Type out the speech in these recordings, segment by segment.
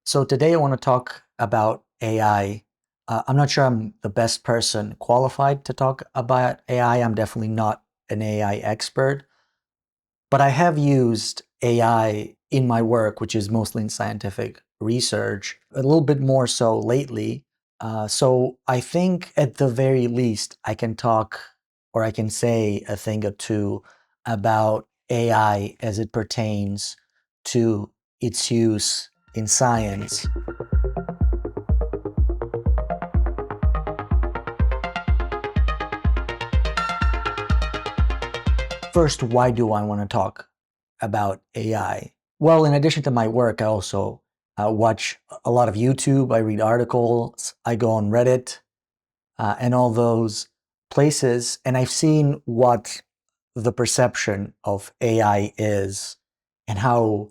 So today I want to talk about AI. I'm not sure I'm the best person qualified to talk about AI. I'm definitely not an AI expert, but I have used AI in my work, which is mostly in scientific research, a little bit more so lately. So I think at the very least, I can talk or I can say a thing or two about AI as it pertains to its use in science. First, why do I want to talk about AI? Well, in addition to my work, I also watch a lot of YouTube, I read articles, I go on Reddit, and all those places, and I've seen what the perception of AI is and how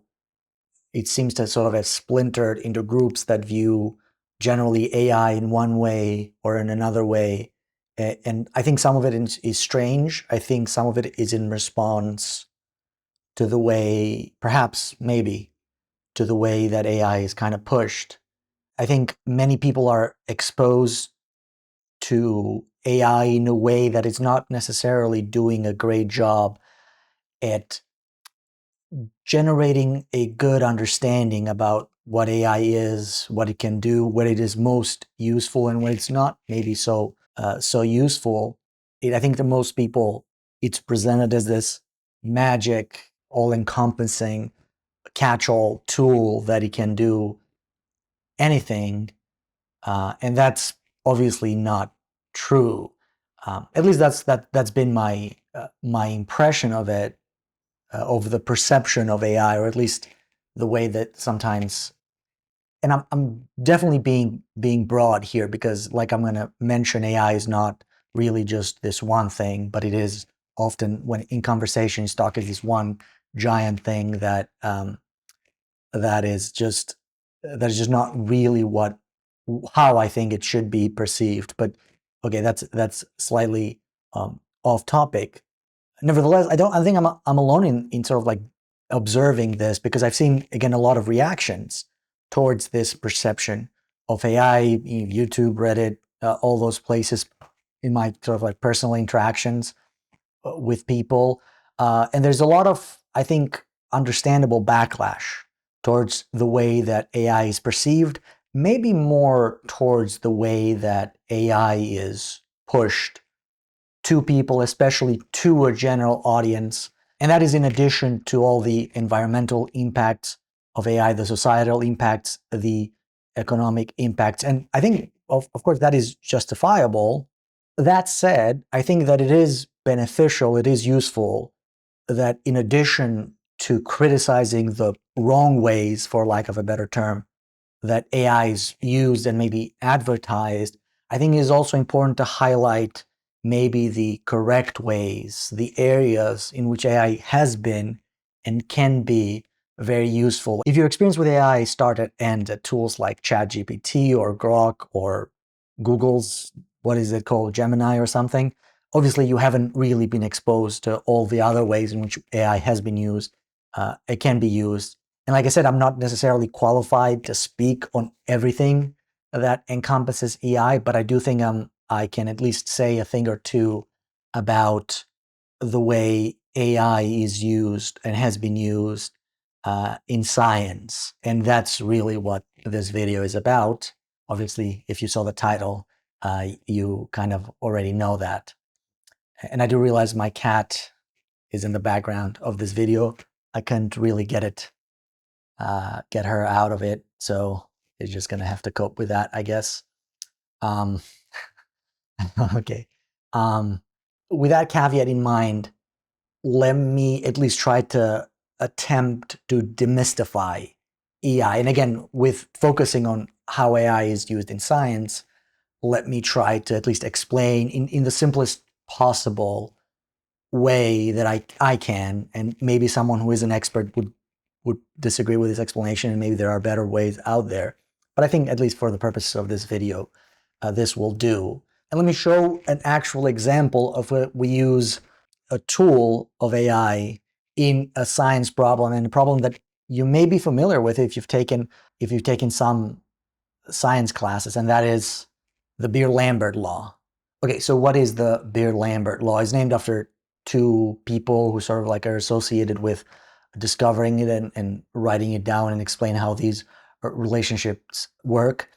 it seems to sort of have splintered into groups that view generally AI in one way or in another way. And I think some of it is strange. I think some of it is in response to the way, perhaps, maybe, to the way that AI is kind of pushed. I think many people are exposed to AI in a way that is not necessarily doing a great job at generating a good understanding about what AI is, what it can do, what it is most useful, and when it's not maybe so useful. I think to most people, it's presented as this magic, all-encompassing catch-all tool that it can do anything, and that's obviously not true. At least that's been my impression of it, of the perception of AI, or at least the way that sometimes. And I'm definitely being broad here because, like I'm going to mention, AI is not really just this one thing, but it is often, when in conversations, talk is this one giant thing that is just not really how I think it should be perceived. But okay, that's slightly off topic. Nevertheless, I think I'm alone in sort of like observing this, because I've seen, again, a lot of reactions towards this perception of AI, YouTube, Reddit, all those places, in my sort of like personal interactions with people. And there's a lot of, I think, understandable backlash towards the way that AI is perceived, maybe more towards the way that AI is pushed to people, especially to a general audience. And that is in addition to all the environmental impacts of AI, the societal impacts, the economic impacts. And I think, of course, that is justifiable. That said, I think that it is beneficial, it is useful that, in addition to criticizing the wrong ways, for lack of a better term, that AI is used and maybe advertised, I think it is also important to highlight maybe the correct ways, the areas in which AI has been and can be very useful. If your experience with AI start and end at tools like ChatGPT or Grok or Google's, what is it called, Gemini or something, obviously you haven't really been exposed to all the other ways in which AI has been used, it can be used. And like I said, I'm not necessarily qualified to speak on everything that encompasses AI, but I do think I can at least say a thing or two about the way AI is used and has been used in science. And that's really what this video is about. Obviously, if you saw the title, you kind of already know that. And I do realize my cat is in the background of this video. I couldn't really get her out of it, so it's just gonna have to cope with that, I guess. Um, okay. With that caveat in mind, let me at least try to attempt to demystify AI. And again, with focusing on how AI is used in science, let me try to at least explain in the simplest possible way that I can, and maybe someone who is an expert would disagree with this explanation, and maybe there are better ways out there. But I think, at least for the purposes of this video, this will do. And let me show an actual example of where we use a tool of AI in a science problem, and a problem that you may be familiar with if you've taken if you've taken some science classes, and that is the Beer-Lambert law. Okay, so what is the Beer-Lambert law? It's named after two people who sort of like are associated with discovering it and writing it down and explain how these relationships work.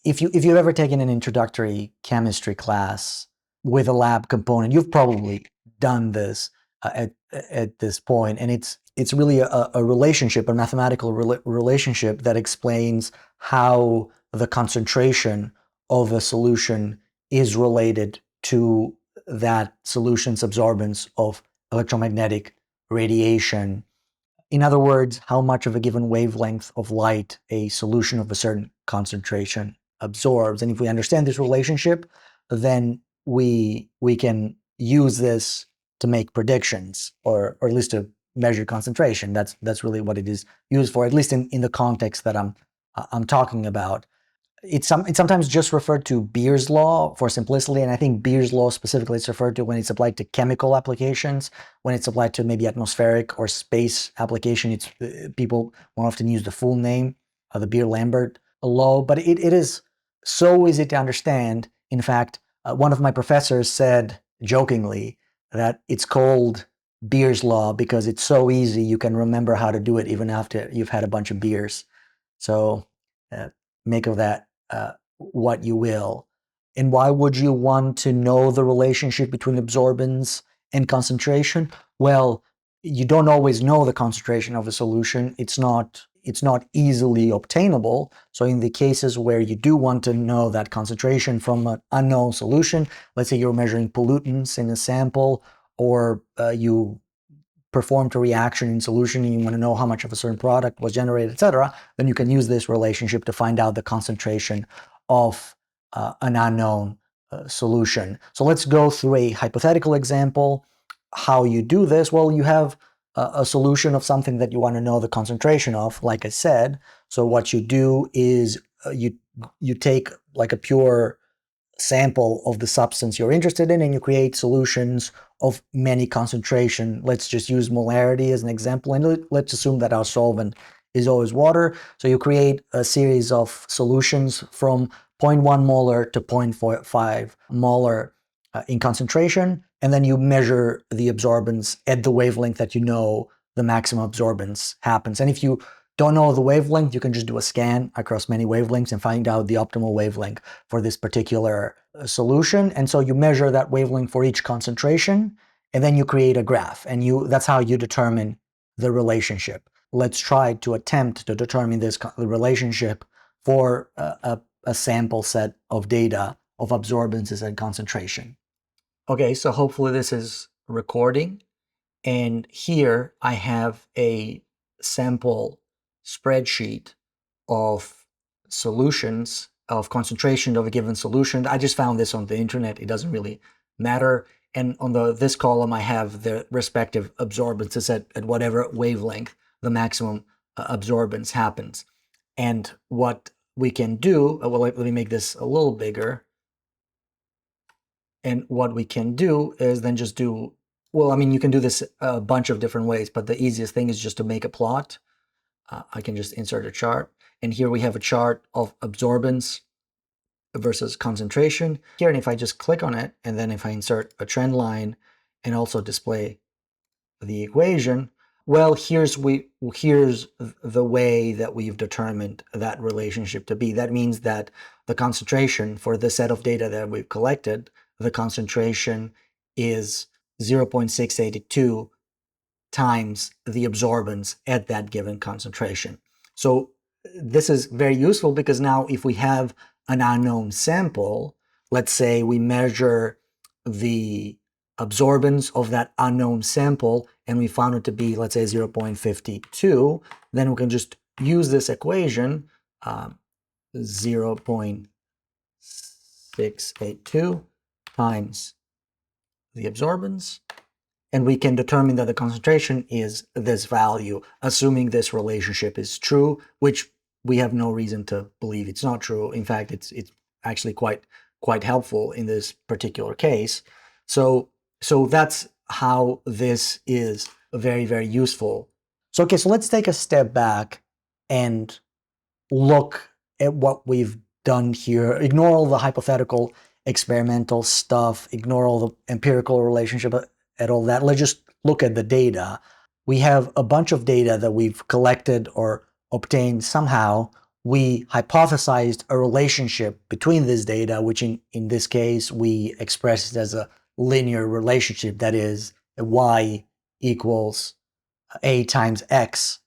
If you've ever taken an introductory chemistry class with a lab component, you've probably done this at this point, and it's really a relationship, a mathematical relationship that explains how the concentration of a solution is related to that solution's absorbance of electromagnetic radiation. In other words, how much of a given wavelength of light a solution of a certain concentration absorbs. And if we understand this relationship, then we can use this to make predictions, or at least to measure concentration. That's really what it is used for, at least in the context that I'm talking about. It's sometimes just referred to Beer's law for simplicity, and I think Beer's law specifically is referred to when it's applied to chemical applications. When it's applied to maybe atmospheric or space application, it's people more often use the full name, the Beer-Lambert law. But it is so easy to understand. In fact, one of my professors said jokingly that it's called Beer's law because it's so easy you can remember how to do it even after you've had a bunch of beers. So make of that what you will. And why would you want to know the relationship between absorbance and concentration? Well, you don't always know the concentration of a solution. It's not easily obtainable. So in the cases where you do want to know that concentration from an unknown solution, let's say you're measuring pollutants in a sample, or you performed a reaction in solution and you want to know how much of a certain product was generated, etc., then you can use this relationship to find out the concentration of an unknown solution. So let's go through a hypothetical example. How you do this? Well, you have a solution of something that you want to know the concentration of, like I said. So what you do is you take like a pure sample of the substance you're interested in, and you create solutions of many concentration. Let's just use molarity as an example, and let's assume that our solvent is always water. So you create a series of solutions from 0.1 molar to 0.5 molar in concentration, and then you measure the absorbance at the wavelength that you know the maximum absorbance happens. And if you don't know the wavelength, you can just do a scan across many wavelengths and find out the optimal wavelength for this particular solution. And so you measure that wavelength for each concentration, and then you create a graph, and that's how you determine the relationship. Let's try to attempt to determine this relationship for a sample set of data of absorbances and concentration. Okay, so hopefully this is recording. And here I have a sample spreadsheet of solutions, of concentration of a given solution. I just found this on the internet. It doesn't really matter. And on this column, I have the respective absorbances at whatever wavelength the maximum absorbance happens. And what we can do, well, let me make this a little bigger. And what we can do is then just do, well, I mean, you can do this a bunch of different ways, but the easiest thing is just to make a plot. I can just insert a chart. And here we have a chart of absorbance versus concentration here. And if I just click on it, and then if I insert a trend line and also display the equation, well, here's the way that we've determined that relationship to be. That means that the concentration for the set of data that we've collected, the concentration is 0.682 times the absorbance at that given concentration. So this is very useful because now if we have an unknown sample, let's say we measure the absorbance of that unknown sample and we found it to be, let's say, 0.52, then we can just use this equation, 0.682 times the absorbance, and we can determine that the concentration is this value, assuming this relationship is true, which we have no reason to believe it's not true. In fact, it's actually quite helpful in this particular case. So that's how this is very, very useful. So okay, so let's take a step back and look at what we've done here, ignore all the hypothetical experimental stuff, ignore all the empirical relationship and all that. Let's just look at the data. We have a bunch of data that we've collected or obtained somehow. We hypothesized a relationship between this data, which in this case, we expressed as a linear relationship. That is, y equals a times x.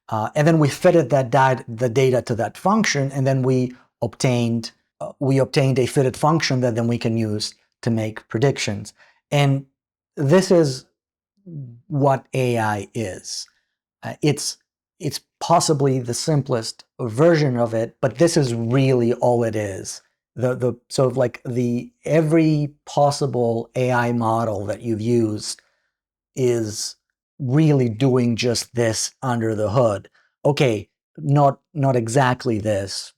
And then we fitted the data to that function, and then we obtained a fitted function that then we can use to make predictions. And this is what AI is. It's possibly the simplest version of it, but this is really all it is. The sort of like every possible AI model that you've used is really doing just this under the hood. Okay, not exactly this,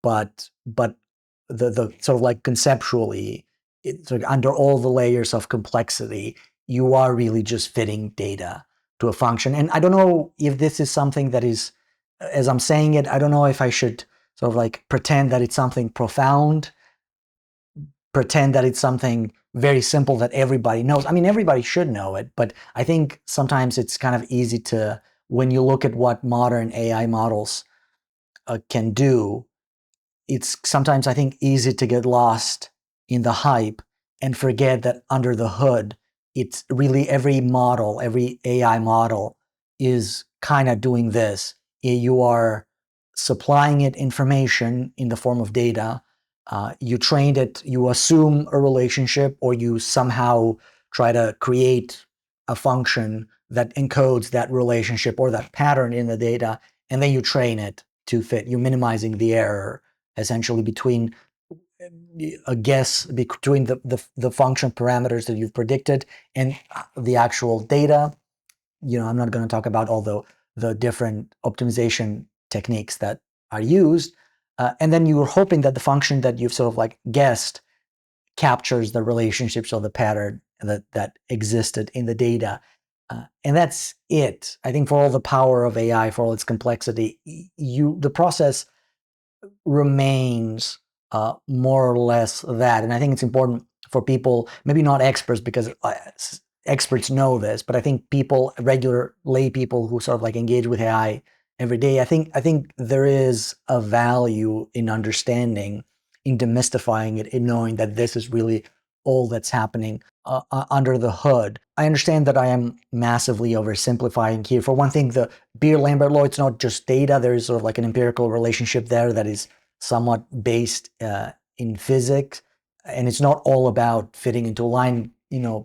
but the sort of like conceptually, sort of under all the layers of complexity, you are really just fitting data to a function. And I don't know if this is something that is, as I'm saying it, I don't know if I should sort of like pretend that it's something profound, pretend that it's something very simple that everybody knows. I mean, everybody should know it, but I think sometimes it's kind of easy to, when you look at what modern AI models can do, it's sometimes, I think, easy to get lost in the hype and forget that under the hood, it's really every model, every AI model is kind of doing this. You are supplying it information in the form of data. You trained it, you assume a relationship, or you somehow try to create a function that encodes that relationship or that pattern in the data, and then you train it to fit. You're minimizing the error essentially between a guess between the function parameters that you've predicted and the actual data. I'm not going to talk about all the different optimization techniques that are used. And then you're hoping that the function that you've sort of like guessed captures the relationships or the pattern that existed in the data. And that's it. I think for all the power of AI, for all its complexity, the process remains more or less that. And I think it's important for people, maybe not experts, because experts know this, but I think people, regular lay people who sort of like engage with AI every day, I think there is a value in understanding, in demystifying it, in knowing that this is really all that's happening under the hood. I understand that I am massively oversimplifying here. For one thing, the Beer-Lambert law, it's not just data. There is sort of like an empirical relationship there that is somewhat based in physics, and it's not all about fitting into a line.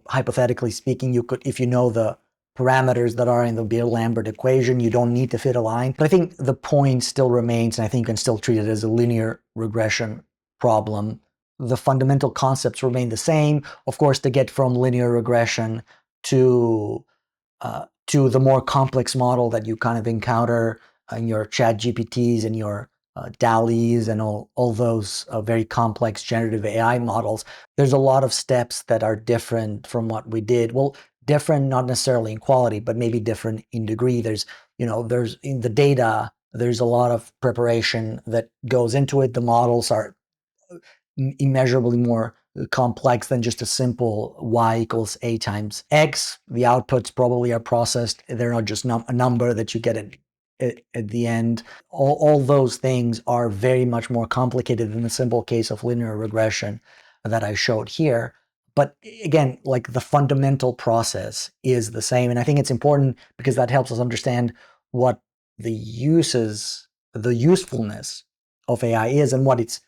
Hypothetically speaking, you could, if you know the parameters that are in the Beer-Lambert equation, you don't need to fit a line. But I think the point still remains, and I think you can still treat it as a linear regression problem. The fundamental concepts remain the same. Of course, to get from linear regression to the more complex model that you kind of encounter in your chat GPTs and your DALL-Es and all those very complex generative AI models, there's a lot of steps that are different from what we did. Well, different not necessarily in quality, but maybe different in degree. There's in the data, there's a lot of preparation that goes into it. The models are immeasurably more complex than just a simple y equals a times x. The outputs probably are processed. They're not just a number that you get at the end. All those things are very much more complicated than the simple case of linear regression that I showed here. But again, like the fundamental process is the same. And I think it's important because that helps us understand what the usefulness of AI is and what its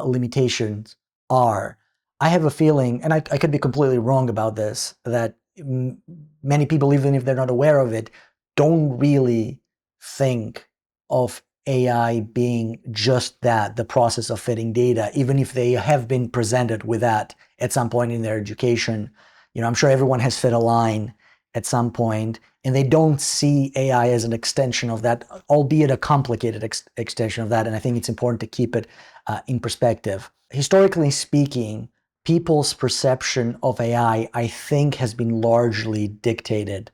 limitations are. I have a feeling, and I could be completely wrong about this, that many people, even if they're not aware of it, don't really think of AI being just that, the process of fitting data, even if they have been presented with that at some point in their education. I'm sure everyone has fit a line at some point, and they don't see AI as an extension of that, albeit a complicated extension of that. And I think it's important to keep it in perspective. Historically speaking, people's perception of AI, I think, has been largely dictated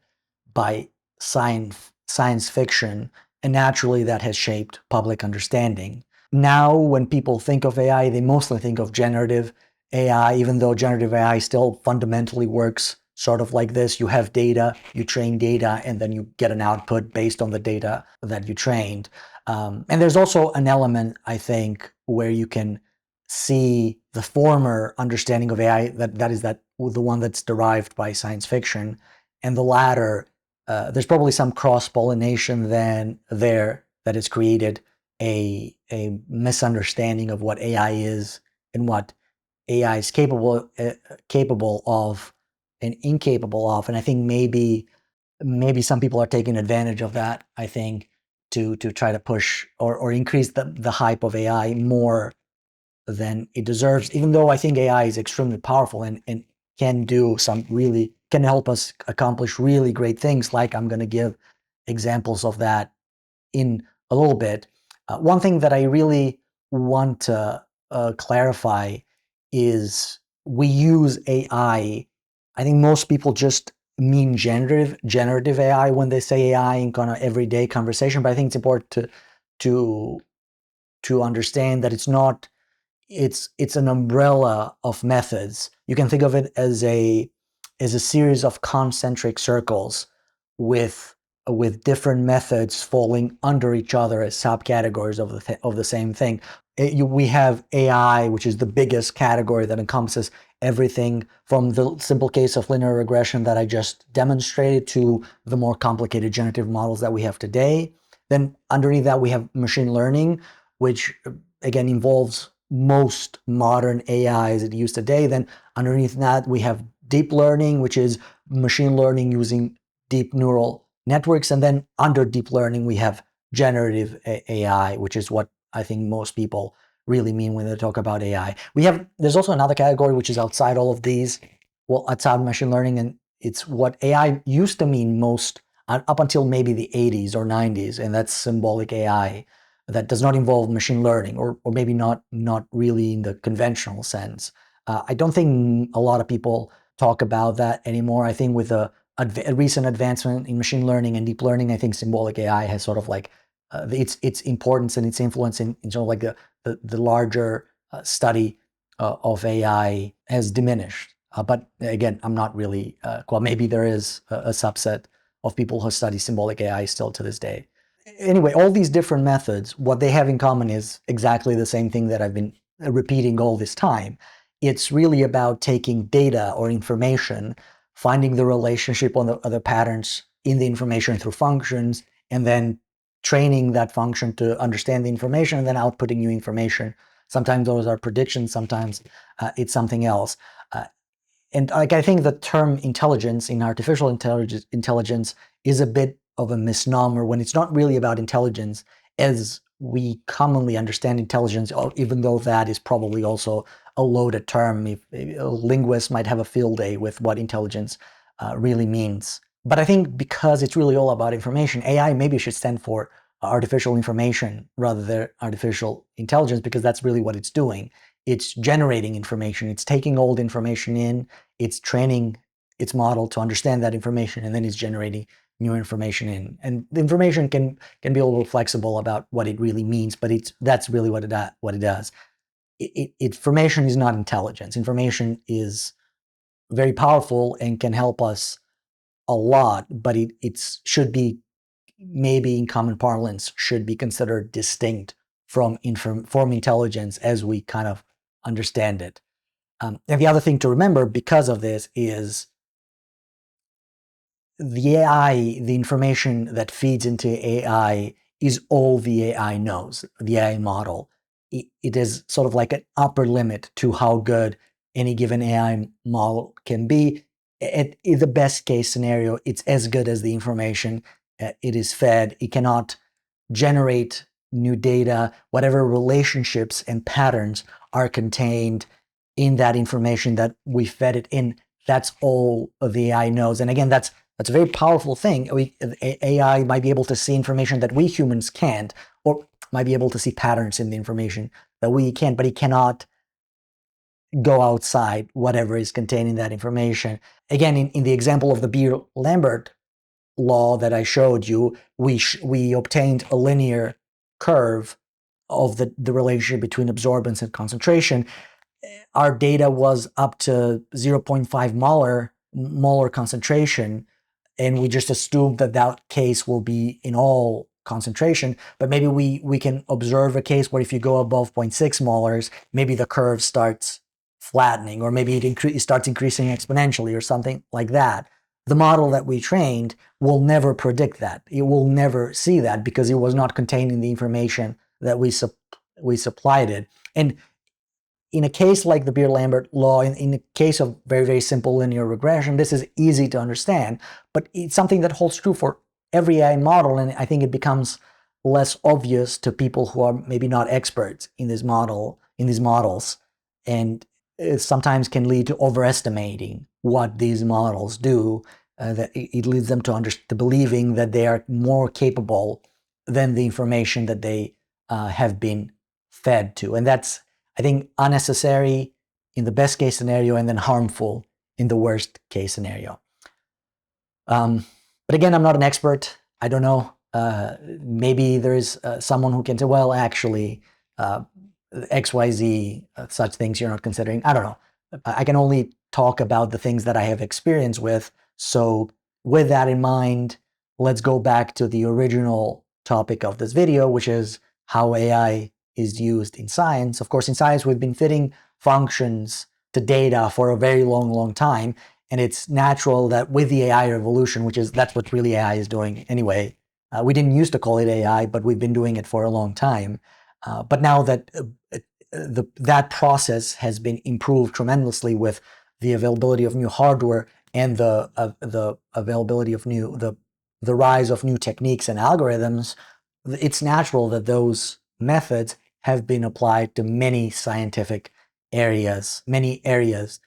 by science fiction And naturally, that has shaped public understanding. Now, when people think of AI, they mostly think of generative AI, even though generative AI still fundamentally works sort of like this. You have data, you train data, and then you get an output based on the data that you trained. And there's also an element, I think, where you can see the former understanding of AI, that is the one that's derived by science fiction, and the latter, there's probably some cross-pollination then there that has created a misunderstanding of what AI is and what AI is capable of and incapable of. And I think maybe some people are taking advantage of that, I think, to try to push or increase the hype of AI more than it deserves, even though I think AI is extremely powerful and can help us accomplish really great things. Like, I'm going to give examples of that in a little bit. One thing that I really want to clarify is we use AI. I think most people just mean generative AI when they say AI in kind of everyday conversation. But I think it's important to to understand that it's an umbrella of methods. You can think of it as a series of concentric circles with different methods falling under each other as subcategories of the same thing. We have AI, which is the biggest category that encompasses everything from the simple case of linear regression that I just demonstrated to the more complicated generative models that we have today. Then underneath that, we have machine learning, which again involves most modern AIs that use today. Then underneath that, we have deep learning, which is machine learning using deep neural networks. And then under deep learning, we have generative AI, which is what I think most people really mean when they talk about AI. There's also another category which is outside all of these, well, outside machine learning, and it's what AI used to mean most up until maybe the 80s or 90s, and that's symbolic AI. That does not involve machine learning, or maybe not really in the conventional sense. I don't think a lot of people talk about that anymore. I think with a recent advancement in machine learning and deep learning, I think symbolic AI has sort of like its importance and its influence in sort of like the larger study of AI has diminished. But again, I'm not really, well, maybe there is a subset of people who study symbolic AI still to this day. Anyway, all these different methods, what they have in common is exactly the same thing that I've been repeating all this time. It's really about taking data or information, finding the relationship on the patterns in the information through functions, and then training that function to understand the information and then outputting new information. Sometimes those are predictions, sometimes it's something else. And like, I think the term intelligence in artificial intelligence is a bit of a misnomer when it's not really about intelligence as we commonly understand intelligence, even though that is probably also a loaded term. If linguists might have a field day with what intelligence really means. But I think because it's really all about information, AI maybe should stand for artificial information rather than artificial intelligence, because that's really what it's doing. It's generating information. It's taking old information in, it's training its model to understand that information, and then it's generating new information in. And the information can be a little flexible about what it really means, but that's really what it does. Information is not intelligence. Information is very powerful and can help us a lot, but it should be, maybe in common parlance, should be considered distinct from intelligence as we kind of understand it. And the other thing to remember because of this is the AI, the information that feeds into AI is all the AI knows, the AI model. It is sort of like an upper limit to how good any given AI model can be. In the best case scenario, it's as good as the information it is fed. It cannot generate new data. Whatever relationships and patterns are contained in that information that we fed it in, that's all the AI knows. And again, that's a very powerful thing. AI might be able to see information that we humans can't, or might be able to see patterns in the information that we can't, but it cannot go outside whatever is contained in that information. Again, in the example of the Beer-Lambert law that I showed you, we obtained a linear curve of the relationship between absorbance and concentration. Our data was up to 0.5 molar concentration, and we just assumed that that case will be in all concentration. But maybe we can observe a case where if you go above 0.6 molars, maybe the curve starts flattening, or maybe it starts increasing exponentially or something like that. The model that we trained will never predict that. It will never see that because it was not containing the information that we supplied it. And in a case like the Beer-Lambert law, in a case of very, very simple linear regression, this is easy to understand, but it's something that holds true for every AI model, and I think it becomes less obvious to people who are maybe not experts in these models, and it sometimes can lead to overestimating what these models do. That it leads them to believing that they are more capable than the information that they have been fed to, and that's, I think, unnecessary in the best case scenario and then harmful in the worst case scenario. But again, I'm not an expert. I don't know. Maybe there is someone who can say, well, actually, XYZ, such things you're not considering. I don't know. I can only talk about the things that I have experience with. So with that in mind, let's go back to the original topic of this video, which is how AI is used in science. Of course, in science, we've been fitting functions to data for a very long, long time. And it's natural that with the AI revolution, that's what really AI is doing anyway. We didn't used to call it AI, but we've been doing it for a long time. But now that that process has been improved tremendously with the availability of new hardware and the availability of the rise of new techniques and algorithms, it's natural that those methods have been applied to many scientific areas, many areas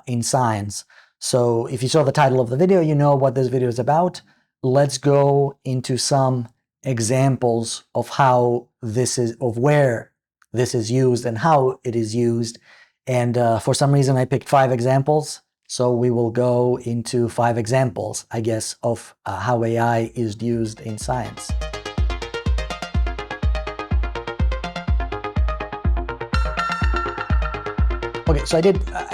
in science. So if you saw the title of the video, you know what this video is about. Let's go into some examples of where this is used and how it is used. And for some reason, I picked 5 examples. So we will go into 5 examples, I guess, of how AI is used in science. Okay, so I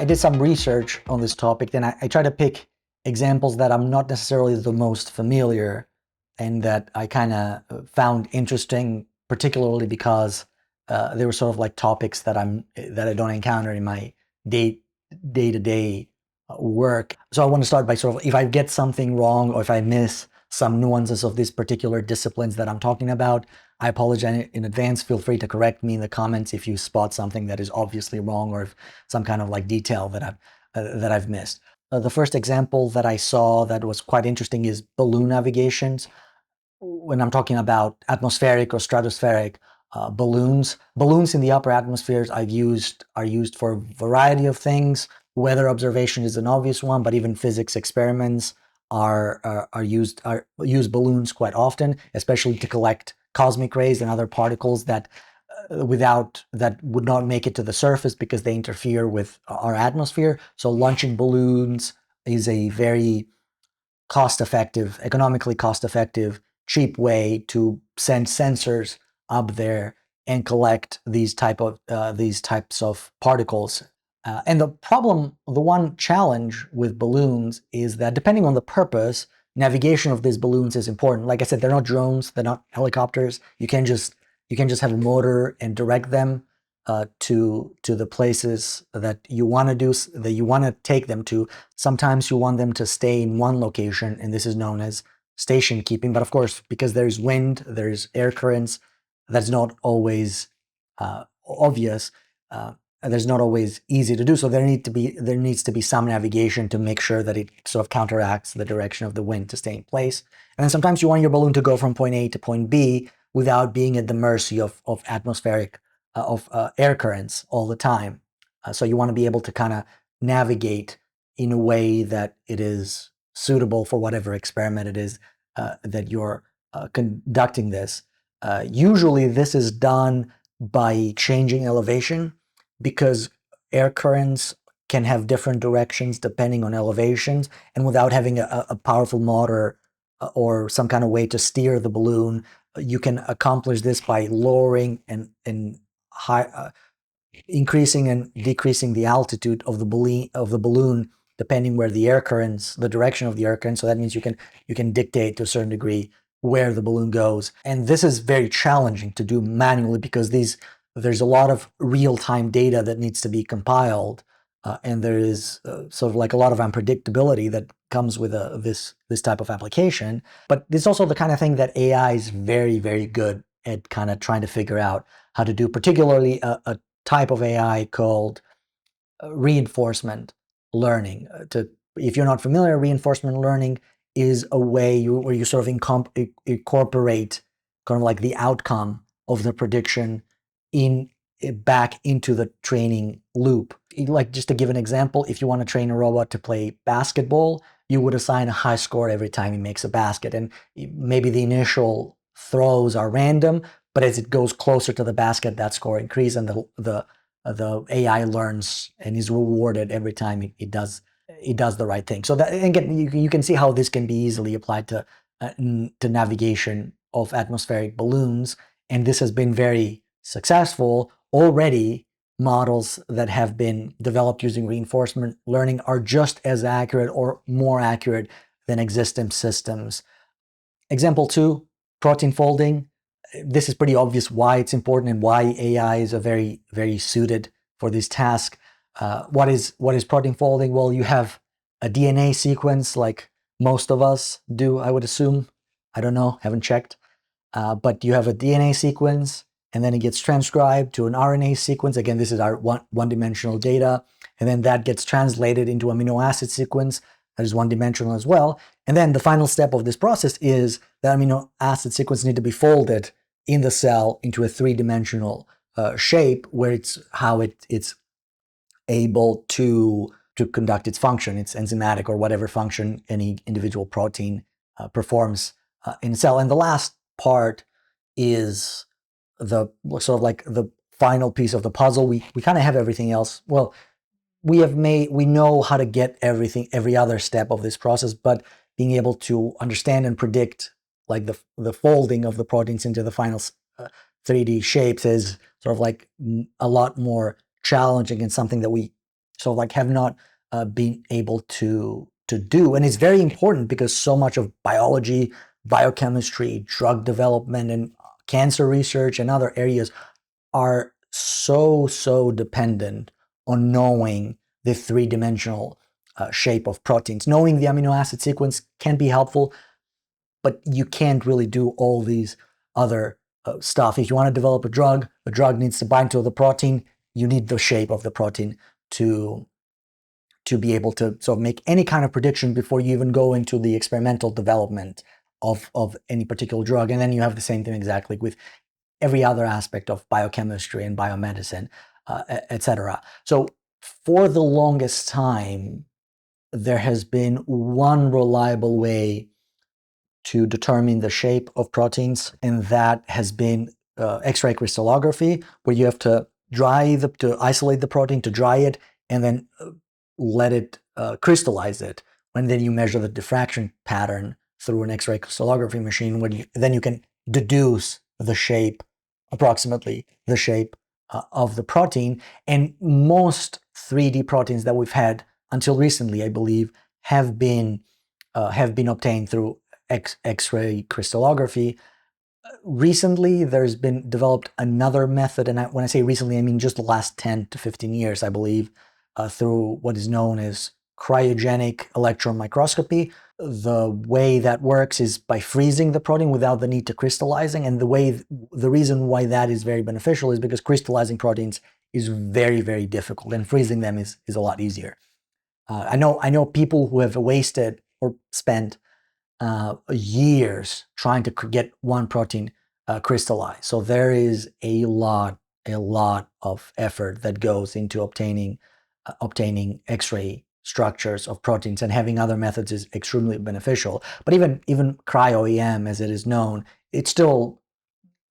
did some research on this topic, then I try to pick examples that I'm not necessarily the most familiar and that I kind of found interesting, particularly because they were sort of like topics that I don't encounter in my day-to-day work. So I want to start by sort of, if I get something wrong or if I miss some nuances of these particular disciplines that I'm talking about, I apologize in advance. Feel free to correct me in the comments if you spot something that is obviously wrong or if some kind of like detail that I've missed. The first example that I saw that was quite interesting is balloon navigations. When I'm talking about atmospheric or stratospheric balloons in the upper atmospheres are used for a variety of things. Weather observation is an obvious one, but even physics experiments use balloons quite often, especially to collect cosmic rays and other particles that would not make it to the surface because they interfere with our atmosphere. So launching balloons is a very cost-effective, economically cost-effective, cheap way to send sensors up there and collect these types of particles. And the one challenge with balloons is that depending on the purpose, navigation of these balloons is important. Like I said, they're not drones, they're not helicopters. You can just have a motor and direct them to the places that you want to take them to. Sometimes you want them to stay in one location, and this is known as station keeping. But of course, because there's wind, there's air currents, that's not always obvious. There's not always easy to do. So there needs to be some navigation to make sure that it sort of counteracts the direction of the wind to stay in place. And then sometimes you want your balloon to go from point A to point B without being at the mercy of atmospheric air currents all the time. So you want to be able to kind of navigate in a way that it is suitable for whatever experiment it is that you're conducting this. Usually this is done by changing elevation because air currents can have different directions depending on elevations, and without having a powerful motor or some kind of way to steer the balloon. You can accomplish this by lowering and increasing and decreasing the altitude of the balloon depending where the air currents, the direction of the air current. So that means you can dictate to a certain degree where the balloon goes. And this is very challenging to do manually because there's a lot of real-time data that needs to be compiled, and there is sort of like a lot of unpredictability that comes with this type of application. But it's also the kind of thing that AI is very, very good at kind of trying to figure out how to do, particularly a type of AI called reinforcement learning. If you're not familiar, reinforcement learning is a way where you sort of incorporate kind of like the outcome of the prediction back into the training loop. Like, just to give an example, if you want to train a robot to play basketball, you would assign a high score every time he makes a basket. And maybe the initial throws are random, but as it goes closer to the basket, that score increases, and the AI learns and is rewarded every time it does the right thing. So that, again, you can see how this can be easily applied to navigation of atmospheric balloons, and this has been very successful. Already, models that have been developed using reinforcement learning are just as accurate or more accurate than existing systems. Example 2, protein folding. This is pretty obvious why it's important and why AI is very, very suited for this task. What is protein folding? Well, you have a DNA sequence like most of us do, I would assume. I don't know, haven't checked. But you have a DNA sequence, and then it gets transcribed to an RNA sequence. Again, this is our one-dimensional data. And then that gets translated into amino acid sequence that is one-dimensional as well. And then the final step of this process is that amino acid sequence need to be folded in the cell into a three-dimensional shape, where it's able to conduct its function, its enzymatic or whatever function any individual protein performs in a cell. And the last part is the sort of like the final piece of the puzzle. We kind of have everything else. Well, we know how to get every other step of this process, but being able to understand and predict like the folding of the proteins into the final 3D shapes is sort of like a lot more challenging and something that we sort of like have not been able to do. And it's very important because so much of biology, biochemistry, drug development, and cancer research and other areas are so dependent on knowing the three-dimensional shape of proteins. Knowing the amino acid sequence can be helpful, but you can't really do all these other stuff. If you want to develop a drug, the drug needs to bind to the protein. You need the shape of the protein to be able to sort of make any kind of prediction before you even go into the experimental development of any particular drug. And then you have the same thing exactly with every other aspect of biochemistry and biomedicine, etc. So for the longest time, there has been one reliable way to determine the shape of proteins, and that has been X-ray crystallography, where you have to to isolate the protein, to dry it, and then let it crystallize it. And then you measure the diffraction pattern through an X-ray crystallography machine, where then you can deduce the shape, approximately the shape of the protein. And most 3D proteins that we've had until recently, I believe, have been obtained through X-ray crystallography. Recently, there's been developed another method, and when I say recently, I mean just the last 10 to 15 years, I believe, through what is known as cryogenic electron microscopy. The way that works is by freezing the protein without the need to crystallizing, and the reason why that is very beneficial is because crystallizing proteins is very, very difficult, and freezing them is a lot easier. I know people who have wasted or spent years trying to get one protein crystallized. So there is a lot of effort that goes into obtaining X-ray structures of proteins, and having other methods is extremely beneficial. But even cryo-EM, as it is known, there's still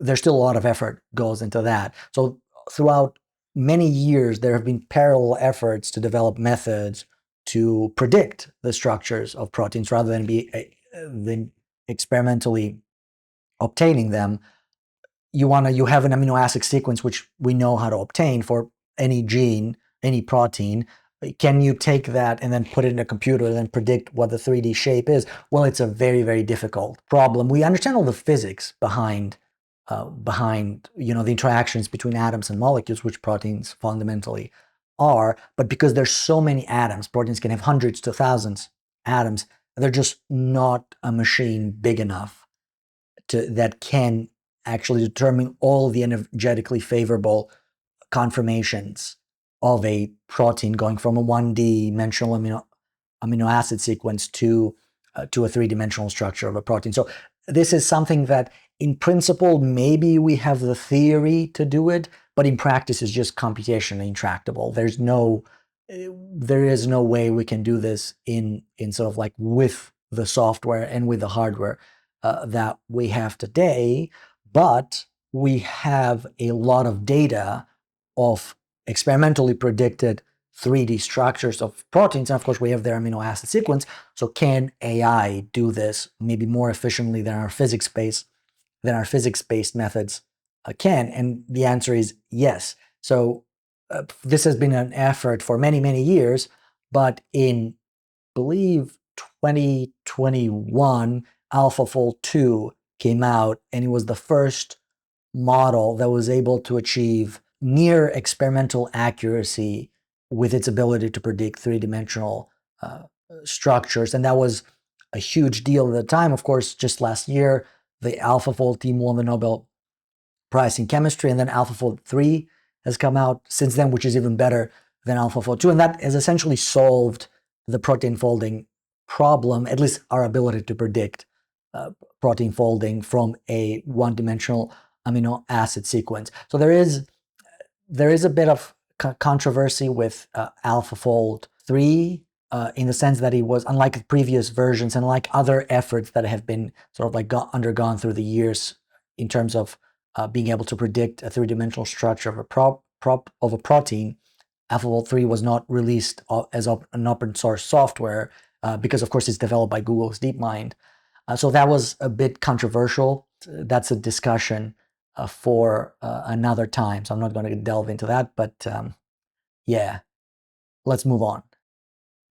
a lot of effort goes into that. So throughout many years, there have been parallel efforts to develop methods to predict the structures of proteins rather than experimentally obtaining them, you have an amino acid sequence which we know how to obtain for any gene, any protein. Can you take that and then put it in a computer and then predict what the 3D shape is? Well, it's a very, very difficult problem. We understand all the physics behind the interactions between atoms and molecules, which proteins fundamentally are. But because there's so many atoms, proteins can have hundreds to thousands atoms. They're just not a machine big enough that can actually determine all the energetically favorable conformations of a protein going from a one-dimensional amino acid sequence to a three-dimensional structure of a protein. So this is something that in principle, maybe we have the theory to do it, but in practice is just computationally intractable. There is no way we can do this in sort of like with the software and with the hardware that we have today, but we have a lot of data of experimentally predicted 3D structures of proteins. And of course, we have their amino acid sequence. So can AI do this maybe more efficiently than our physics-based methods can? And the answer is yes. So this has been an effort for many, many years, but in, I believe, 2021, AlphaFold 2 came out, and it was the first model that was able to achieve near experimental accuracy with its ability to predict three-dimensional structures. And that was a huge deal at the time. Of course, just last year, the AlphaFold team won the Nobel Prize in chemistry, and then AlphaFold 3 has come out since then, which is even better than AlphaFold 2. And that has essentially solved the protein folding problem, at least our ability to predict protein folding from a one-dimensional amino acid sequence. So there is a bit of controversy with AlphaFold 3 in the sense that it was, unlike previous versions and like other efforts that have been sort of like undergone through the years in terms of being able to predict a three-dimensional structure of a protein, AlphaFold 3 was not released as an open source software because, of course, it's developed by Google's DeepMind. So that was a bit controversial. That's a discussion for another time. So I'm not going to delve into that, but yeah, let's move on.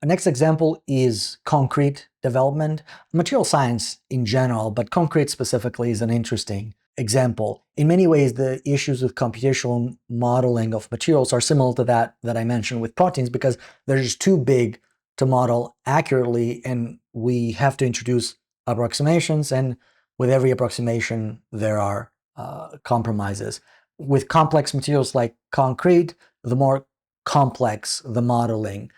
The next example is concrete development. Material science in general, but concrete specifically is an interesting example. In many ways, the issues with computational modeling of materials are similar to that I mentioned with proteins, because they're just too big to model accurately, and we have to introduce approximations, and with every approximation, there are compromises. With complex materials like concrete, the more complex the modeling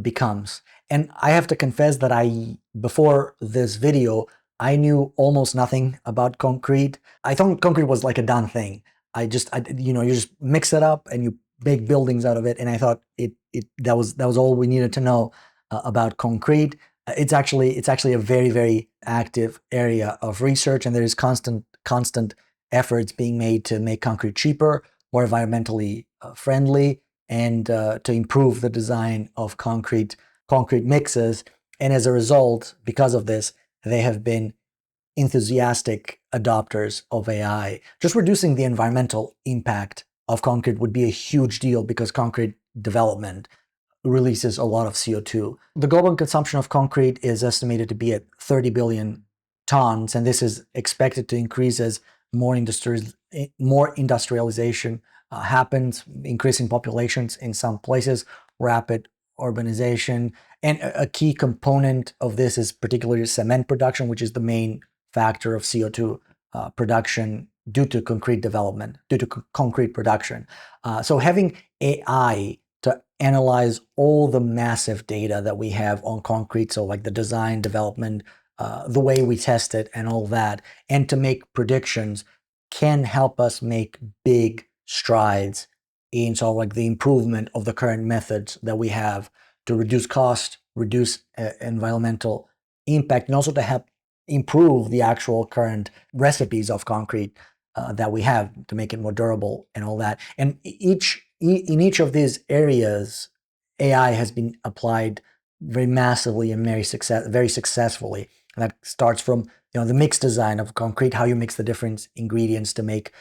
becomes. And I have to confess that before this video, I knew almost nothing about concrete. I thought concrete was like a done thing. You just mix it up and you make buildings out of it. And I thought that was all we needed to know about concrete. It's actually a very, very active area of research, and there is constant efforts being made to make concrete cheaper, more environmentally friendly, and to improve the design of concrete mixes. And as a result, because of this, they have been enthusiastic adopters of AI. Just reducing the environmental impact of concrete would be a huge deal, because concrete development releases a lot of CO2. The global consumption of concrete is estimated to be at 30 billion tons, and this is expected to increase as more industrialization happens, increasing populations in some places, rapid urbanization. And a key component of this is particularly cement production, which is the main factor of CO2 production due to concrete development, due to concrete production. So having AI to analyze all the massive data that we have on concrete, so like the design, development, the way we test it and all that, and to make predictions, can help us make big strides in sort of like the improvement of the current methods that we have to reduce cost, reduce environmental impact, and also to help improve the actual current recipes of concrete that we have to make it more durable and all that. And in each of these areas, AI has been applied very massively and very successfully. And that starts from the mix design of concrete, how you mix the different ingredients to make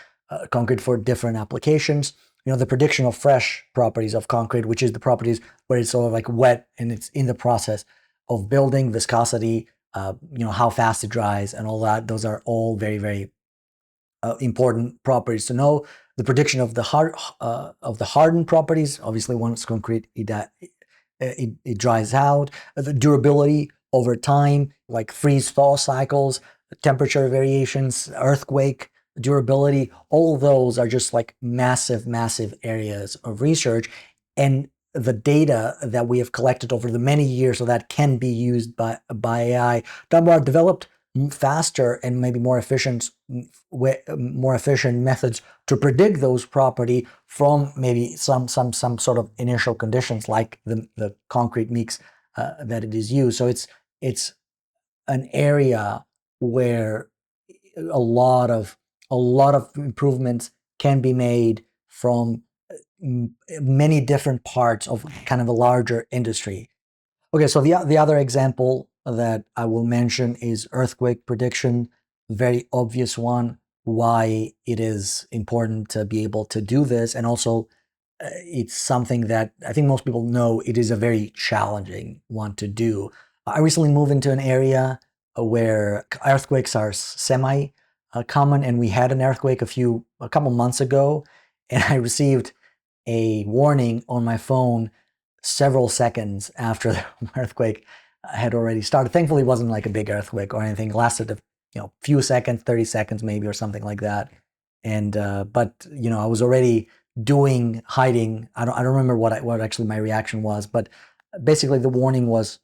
concrete for different applications. The prediction of fresh properties of concrete, which is the properties where it's sort of like wet and it's in the process of building, viscosity, how fast it dries and all that. Those are all very, very important properties to know. The prediction of the hardened properties, obviously once concrete it dries out. The durability over time, like freeze-thaw cycles, temperature variations, earthquake durability, all of those are just like massive, massive areas of research. And the data that we have collected over the many years so that can be used by AI, developed faster and maybe more efficient methods to predict those property from maybe some sort of initial conditions like the concrete mix that it is used. So it's an area where a lot of improvements can be made from many different parts of kind of a larger industry. Okay, so the other example that I will mention is earthquake prediction. Very obvious one, why it is important to be able to do this. And also, it's something that I think most people know it is a very challenging one to do. I recently moved into an area where earthquakes are semi common, and we had an earthquake a couple months ago, and I received a warning on my phone several seconds after the earthquake had already started. Thankfully, it wasn't like a big earthquake or anything. It lasted a few seconds, 30 seconds maybe, or something like that. And but I was already hiding. I don't remember what actually my reaction was, but basically the warning was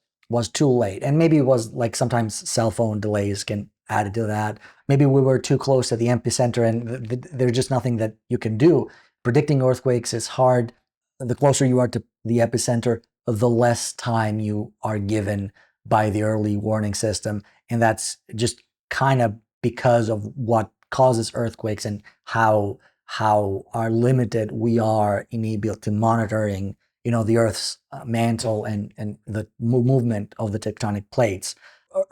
too late. And maybe it was like sometimes cell phone delays can add to that. Maybe we were too close to the epicenter and there's just nothing that you can do. Predicting earthquakes is hard. The closer you are to the epicenter, the less time you are given by the early warning system. And that's just kind of because of what causes earthquakes and how are limited we are in able to monitoring the Earth's mantle and the movement of the tectonic plates.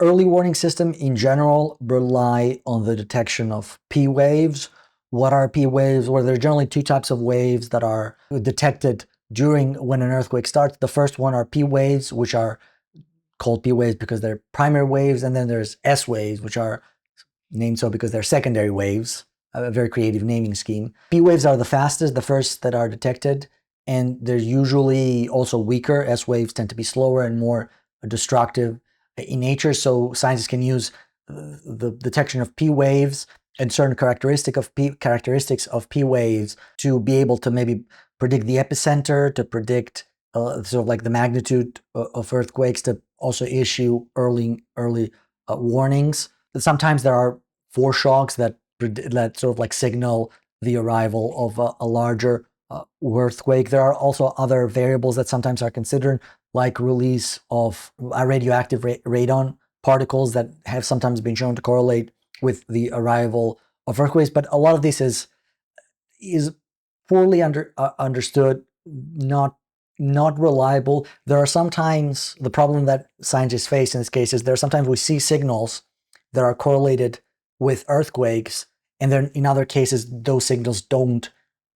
Early warning system in general rely on the detection of P waves. What are P waves? Well, there are generally two types of waves that are detected during when an earthquake starts. The first one are P waves, which are called P waves because they're primary waves, and then there's S waves, which are named so because they're secondary waves. A very creative naming scheme. P waves are the fastest, the first that are detected, and they're usually also weaker. S waves tend to be slower and more destructive in nature. So scientists can use the detection of P waves and certain characteristics of P waves to be able to maybe predict the epicenter, to predict sort of like the magnitude of earthquakes, to also issue early warnings. Sometimes there are foreshocks that sort of like signal the arrival of a larger earthquake. There are also other variables that sometimes are considered, like release of radioactive radon particles that have sometimes been shown to correlate with the arrival of earthquakes. But a lot of this is poorly understood, not reliable. There are sometimes the problem that scientists face in this case is there are sometimes we see signals that are correlated with earthquakes, and then in other cases those signals don't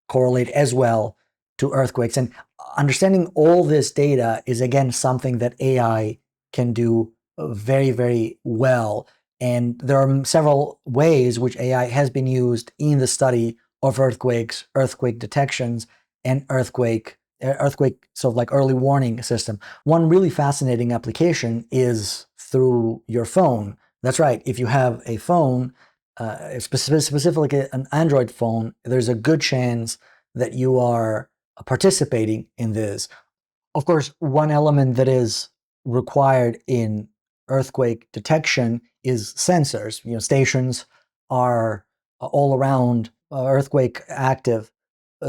correlate as well to earthquakes. And understanding all this data is again something that AI can do very, very well. And there are several ways which AI has been used in the study of earthquakes, earthquake detections, and earthquake sort of like early warning system. One really fascinating application is through your phone. That's right. If you have a phone, specifically an Android phone, there's a good chance that you are participating in this. Of course, one element that is required in earthquake detection is sensors. Stations are all around earthquake active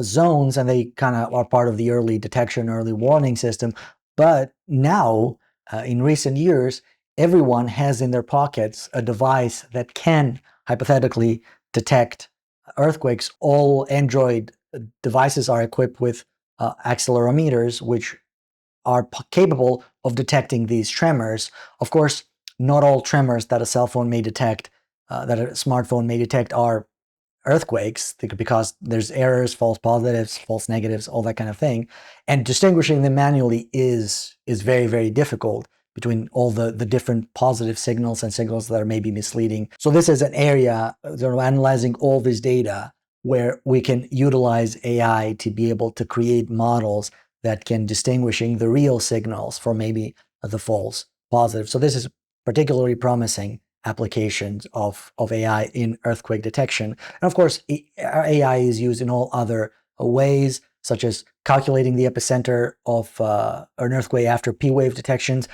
zones, and they kind of are part of the early detection, early warning system. But now, in recent years, everyone has in their pockets a device that can hypothetically detect earthquakes. All Android devices are equipped with accelerometers, which are capable of detecting these tremors. Of course, not all tremors that a cell phone may detect, that a smartphone may detect, are earthquakes, because there's errors, false positives, false negatives, all that kind of thing. And distinguishing them manually is very, very difficult between all the different positive signals and signals that are maybe misleading. So this is an area, analyzing all this data, where we can utilize AI to be able to create models that can distinguishing the real signals from maybe the false positive. So this is particularly promising applications of AI in earthquake detection. And of course, AI is used in all other ways, such as calculating the epicenter of an earthquake after P-wave detections,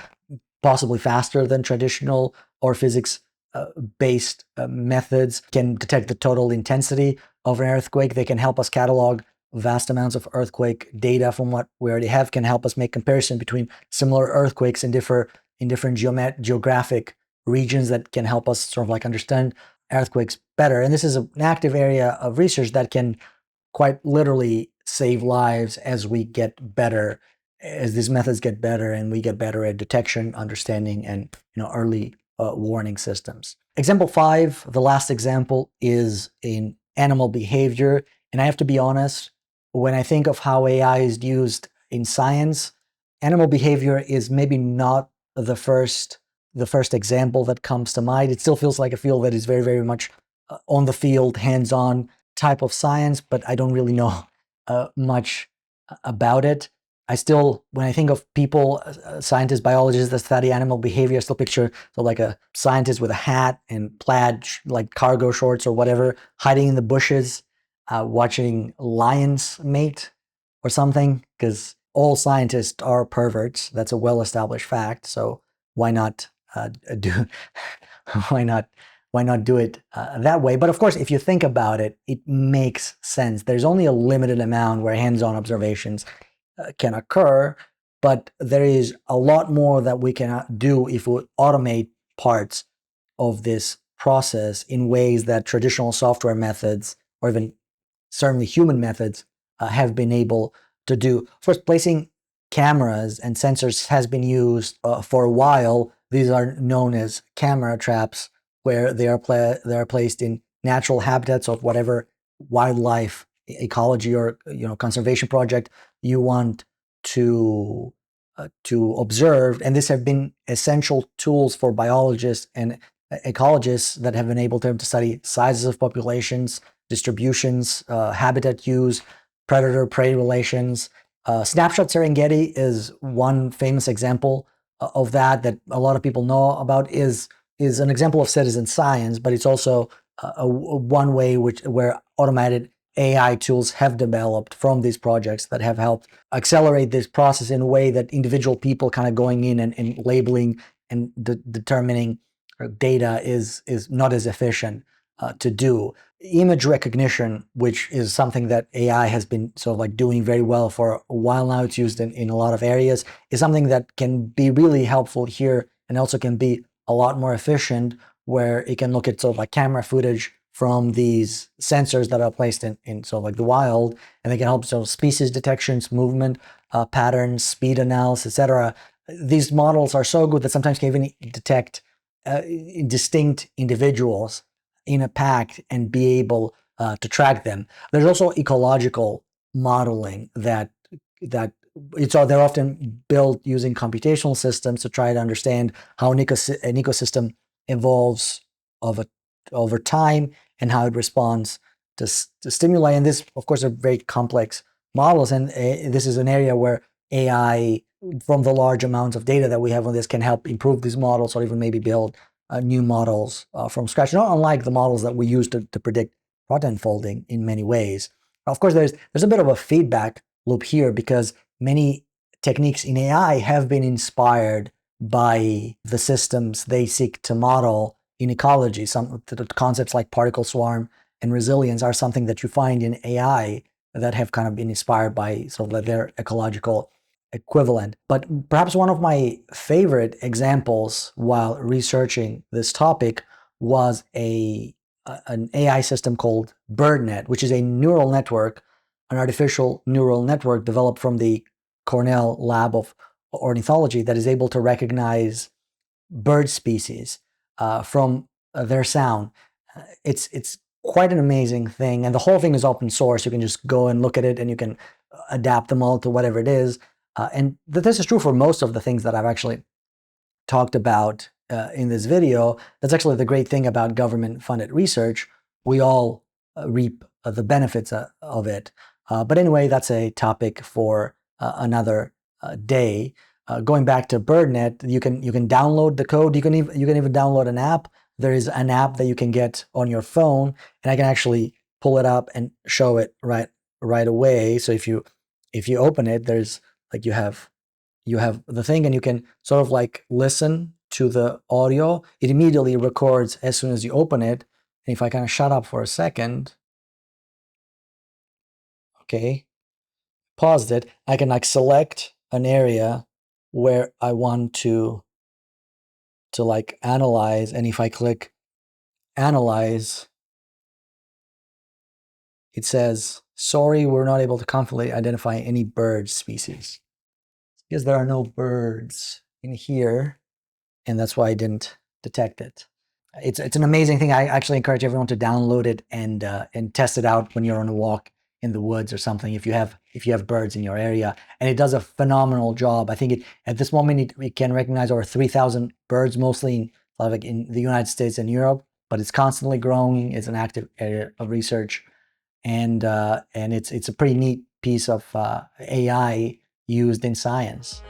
possibly faster than traditional or physics-based methods, can detect the total intensity of an earthquake. They can help us catalog vast amounts of earthquake data from what we already have, can help us make comparison between similar earthquakes in different geographic regions, that can help us sort of like understand earthquakes better. And this is an active area of research that can quite literally save lives as we get better, as these methods get better and we get better at detection, understanding, and early warning systems. Example 5, the last example, is in animal behavior. And I have to be honest, when I think of how AI is used in science, animal behavior is maybe not the first example that comes to mind. It still feels like a field that is very, very much on the field, hands-on type of science, but I don't really know much about it. I still, when I think of people, scientists, biologists that study animal behavior, I still picture like a scientist with a hat and plaid, like cargo shorts or whatever, hiding in the bushes, watching lions mate or something, because all scientists are perverts. That's a well-established fact. So why not do why not do it that way? But of course, if you think about it, it makes sense. There's only a limited amount where hands-on observations can occur, but there is a lot more that we can do if we automate parts of this process in ways that traditional software methods, or even certainly human methods, have been able to do. First, placing cameras and sensors has been used for a while. These are known as camera traps, where they are placed in natural habitats of whatever wildlife ecology or conservation project you want to observe. And these have been essential tools for biologists and ecologists that have enabled them to study sizes of populations, distributions, habitat use, predator-prey relations. Snapshot Serengeti is one famous example of that a lot of people know about. Is an example of citizen science, but it's also one way where automated AI tools have developed from these projects that have helped accelerate this process in a way that individual people kind of going in and labeling and determining data is not as efficient to do. Image recognition, which is something that AI has been sort of like doing very well for a while now, it's used in a lot of areas, is something that can be really helpful here, and also can be a lot more efficient, where it can look at sort of like camera footage from these sensors that are placed in sort of like the wild, and they can help sort of species detections, movement patterns, speed analysis, etc. These models are so good that sometimes can even detect distinct individuals in a pack and be able to track them. There's also ecological modeling that they're often built using computational systems to try to understand how an ecosystem evolves over time and how it responds to stimuli. And this, of course, are very complex models. And this is an area where AI, from the large amounts of data that we have on this, can help improve these models, or even maybe build new models from scratch, not unlike the models that we use to predict protein folding in many ways. Of course, there's a bit of a feedback loop here, because many techniques in AI have been inspired by the systems they seek to model in ecology. Some concepts like particle swarm and resilience are something that you find in AI that have kind of been inspired by sort of their ecological equivalent. But perhaps one of my favorite examples while researching this topic was an AI system called BirdNet, which is a neural network, an artificial neural network developed from the Cornell Lab of Ornithology, that is able to recognize bird species from their sound. It's quite an amazing thing, and the whole thing is open source. You can just go and look at it, and you can adapt them all to whatever it is. And this is true for most of the things that I've actually talked about in this video. That's actually the great thing about government-funded research. We all reap the benefits of it. But anyway, that's a topic for another day. Going back to BirdNet, you can download the code. You can even download an app. There is an app that you can get on your phone, and I can actually pull it up and show it right away. So if you open it, there's like you have the thing, and you can sort of like listen to the audio. It immediately records as soon as you open it. And if I kind of shut up for a second, okay, paused it, I can like select an area where I want to like analyze, and if I click analyze, it says, sorry, we're not able to confidently identify any bird species because there are no birds in here, and that's why I didn't detect it. It's an amazing thing. I actually encourage everyone to download it and test it out when you're on a walk in the woods or something. If you have birds in your area, and it does a phenomenal job. I think at this moment it can recognize over 3,000 birds, mostly in the United States and Europe. But it's constantly growing. It's an active area of research, and it's a pretty neat piece of AI used in science.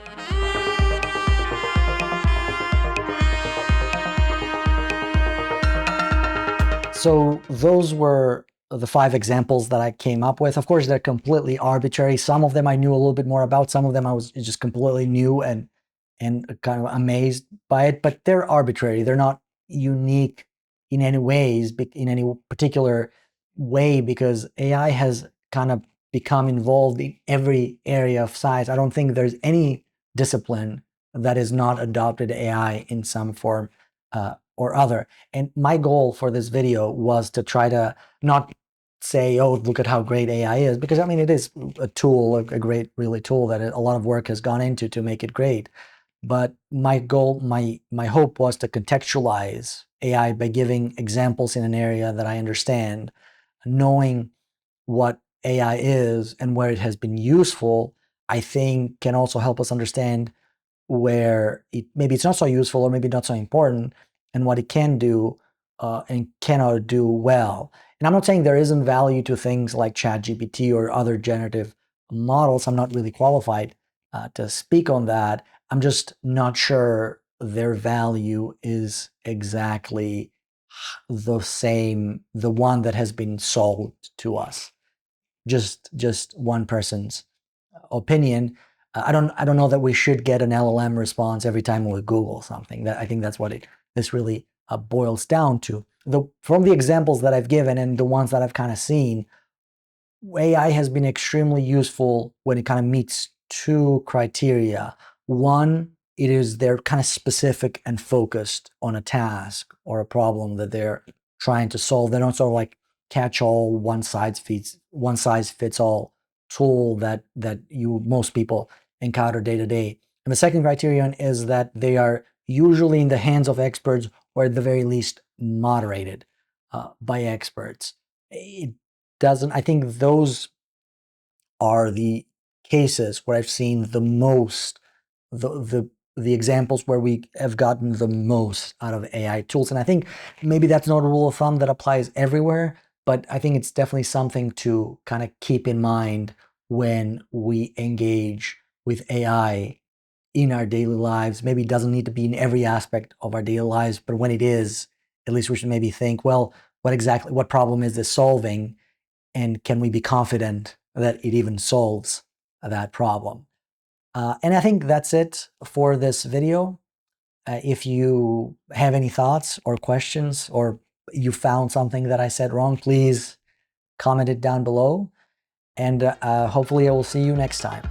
So those were the 5 examples that I came up with. Of course, they're completely arbitrary. Some of them I knew a little bit more about. Some of them I was just completely new and kind of amazed by it. But they're arbitrary. They're not unique in any ways, in any particular way, because AI has kind of become involved in every area of science. I don't think there's any discipline that has not adopted AI in some form or other. And my goal for this video was to try to not say, oh, look at how great AI is, because I mean, it is a tool, a great, really tool that a lot of work has gone into to make it great. But my goal, my hope was to contextualize AI by giving examples in an area that I understand, knowing what AI is and where it has been useful. I think can also help us understand where maybe it's not so useful or maybe not so important, and what it can do and cannot do well. And I'm not saying there isn't value to things like ChatGPT or other generative models. I'm not really qualified to speak on that. I'm just not sure their value is exactly the same, the one that has been sold to us. Just one person's opinion. I don't know that we should get an LLM response every time we Google something. I think that's what this really boils down to. From the examples that I've given and the ones that I've kind of seen, AI has been extremely useful when it kind of meets 2 criteria. One, they're kind of specific and focused on a task or a problem that they're trying to solve. They don't sort of like catch-all, one size fits all tool that most people encounter day to day. And the second criterion is that they are usually in the hands of experts, or at the very least moderated by experts. I think those are the cases where I've seen the most, the examples where we have gotten the most out of AI tools. And I think maybe that's not a rule of thumb that applies everywhere, but I think it's definitely something to kind of keep in mind when we engage with AI in our daily lives. Maybe it doesn't need to be in every aspect of our daily lives, but when it is, at least we should maybe think, well, what problem is this solving? And can we be confident that it even solves that problem? And I think that's it for this video. If you have any thoughts or questions, or you found something that I said wrong, please comment it down below. And hopefully I will see you next time.